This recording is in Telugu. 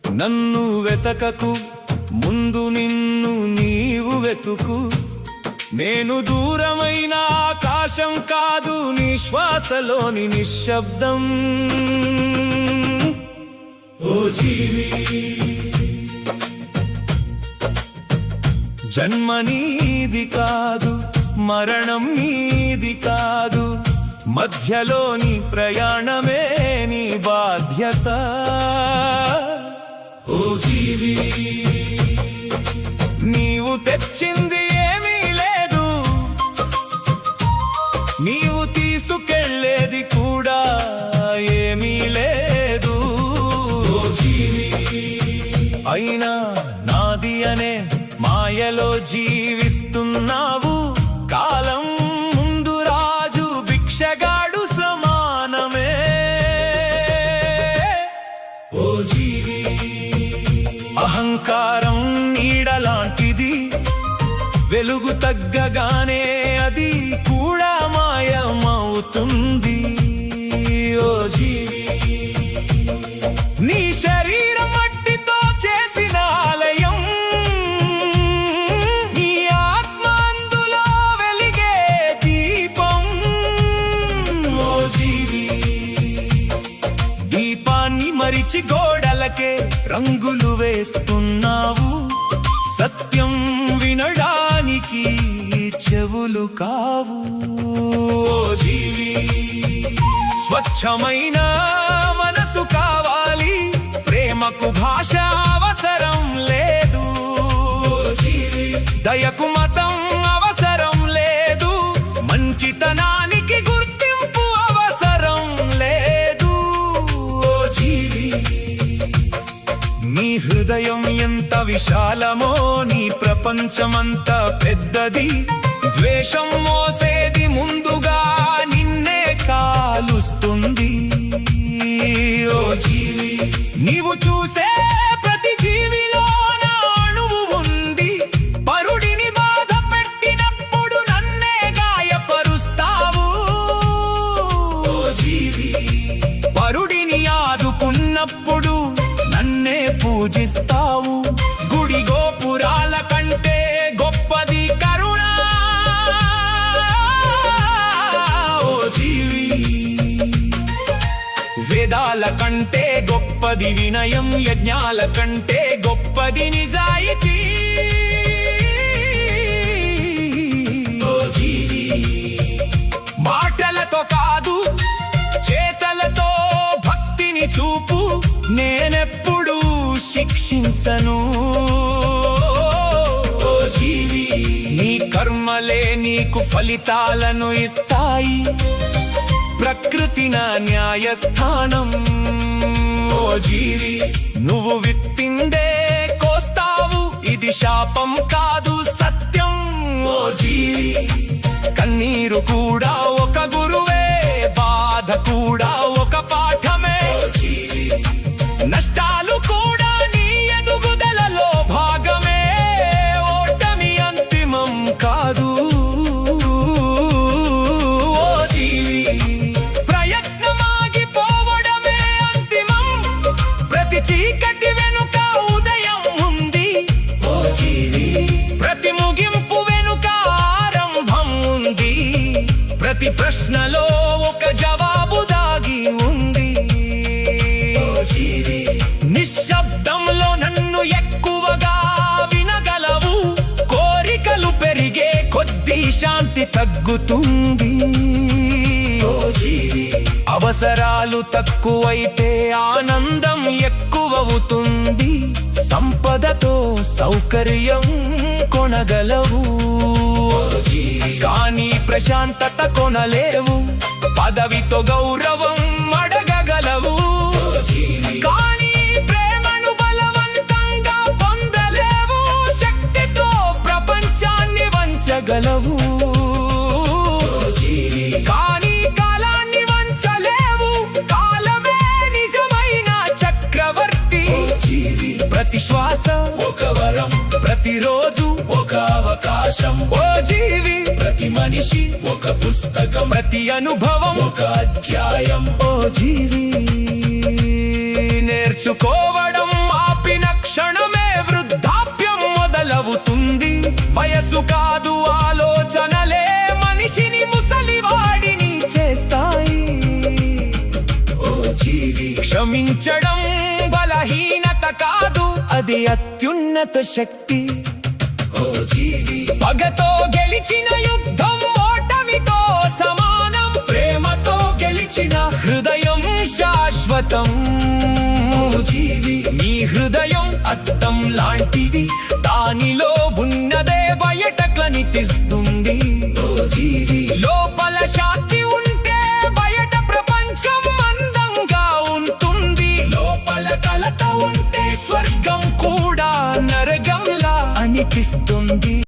నన్ను వెతకకు, ముందు నిన్ను నీవు వెతుకు. నేను దూరమైన ఆకాశం కాదు, నీ శ్వాసలోని నిశ్శబ్దం. ఓ జీవి, జన్మ నీది కాదు, మరణం నీది కాదు, మధ్యలోని ప్రయాణమే నీ బాధ్యత. ఓ జీవి, నీవు తెచ్చింది ఏమీ లేదు, నీవు తీసుకెళ్ళేది కూడా ఏమీ లేదు. ఓ జీవి, అయినా నాది అనే మాయలో జీవిస్తున్నావు. కాలం ముందు రాజు భిక్షగాడు సమానమే. ఓ జీవి, అహంకారం నీడలాంటిది, వెలుగు తగ్గగానే అది కూడా మాయమవుతుంది. ఓ జీవి, నీ శరీరం మట్టితో చేసిన ఆలయం, నీ ఆత్మ అందులో వెలిగే దీపం. ఓ జీవి, దీపాన్ని మరిచి గోడలకే రంగులు వేస్తున్నావు. సత్యం వినడానికి చెవులు కావు. ఓ జీవి, స్వచ్ఛమైన మనసు కావాలి, ప్రేమకు భాష అవసరం లేదు. దయకు మతం అవసరం లేదు, మంచితనానికి గుర్తింపు అవసరం లేదు. ఓ జీవి, నీ హృదయం ఎంత విశాలమో నీ ప్రపంచమంత పెద్దది. ద్వేషం మోసేది ముందుగా నిన్నే కాలుస్తుంది. ఓ జీవి, నీవు చూసే ప్రతి జీవిలో నా అణువు ఉంది. పరుడిని బాధ పెట్టినప్పుడు నన్నే గాయపరుస్తావు. ఓ జీవి, పరుడిని ఆదుకున్నప్పుడు నన్నే పూజిస్తావు. గుడి గోపురాల కంటే గొప్పది కరుణ. ఓ జీవి, వేదాల కంటే గొప్పది వినయం, యజ్ఞాల కంటే గొప్పది నిజాయితీ. ఓ జీవి, మాటలతో కాదు చేతలతో భక్తిని చూపు. నేనెప్పుడు శిక్షించను. ఓ జీవి, నీ కర్మలే నీకు ఫలితాలను ఇస్తాయి. ప్రకృతి నా న్యాయస్థానం. ఓ జీవి, నువ్వు విత్తిందే కోస్తావు, ఇది శాపం కాదు సత్యం. ఓ జీవి, కన్నీరు కూడా ఒక గురువే, బాధ కూడా ఒక పాఠమే. నష్టాలు కూడా నీ ఎదుగుదలలో భాగమే, ఓటమి అంతిమం కాదు. ఓ జీవి, ప్రయత్నమాగిపోవడమే అంతిమం, ప్రతి చీకటి వెనుక ఉదయం ఉంది. ఓ జీవి, ప్రతి ముగింపు వెనుక ఆరంభం ఉంది. ప్రతి ప్రశ్నలో ఒక జవాబు దాగి ఉంది. నిశ్శబ్దంలో నన్ను ఎక్కువగా వినగలవు. కోరికలు పెరిగే కొద్దీ శాంతి తగ్గుతుంది. అవసరాలు తక్కువైతే ఆనందం ఎక్కువవుతుంది. సంపదతో సౌకర్యం కొనగలవు, కానీ ప్రశాంతత కొనలేవు. పదవితో గౌరవం అడగగలవు, కానీ ప్రేమను బలవంతంగా పొందలేవు. శక్తితో ప్రపంచాన్ని వంచగలవు, కానీ కాలాన్ని వంచలేవు. కాలమే నిజమైన చక్రవర్తి. ప్రతి శ్వాస ఒక వరం, ప్రతిరోజు ఒక అవకాశం. ఓ జీవి, ప్రతి మనిషి ఒక పుస్తకం, ప్రతి అనుభవం ఒక అధ్యాయం. ఓ జీవి, నేర్చుకోవడం ఆపి శ్రమించడం బలహీనత కాదు, అది అత్యున్నత శక్తి. పగతో గెలిచిన యుద్ధం ఓటమితో సమానం, ప్రేమతో గెలిచిన హృదయం శాశ్వతం. నీ హృదయం అద్దం లాంటిది, దానిలో ఉన్నదే బయటకు కనిపిస్తుంది.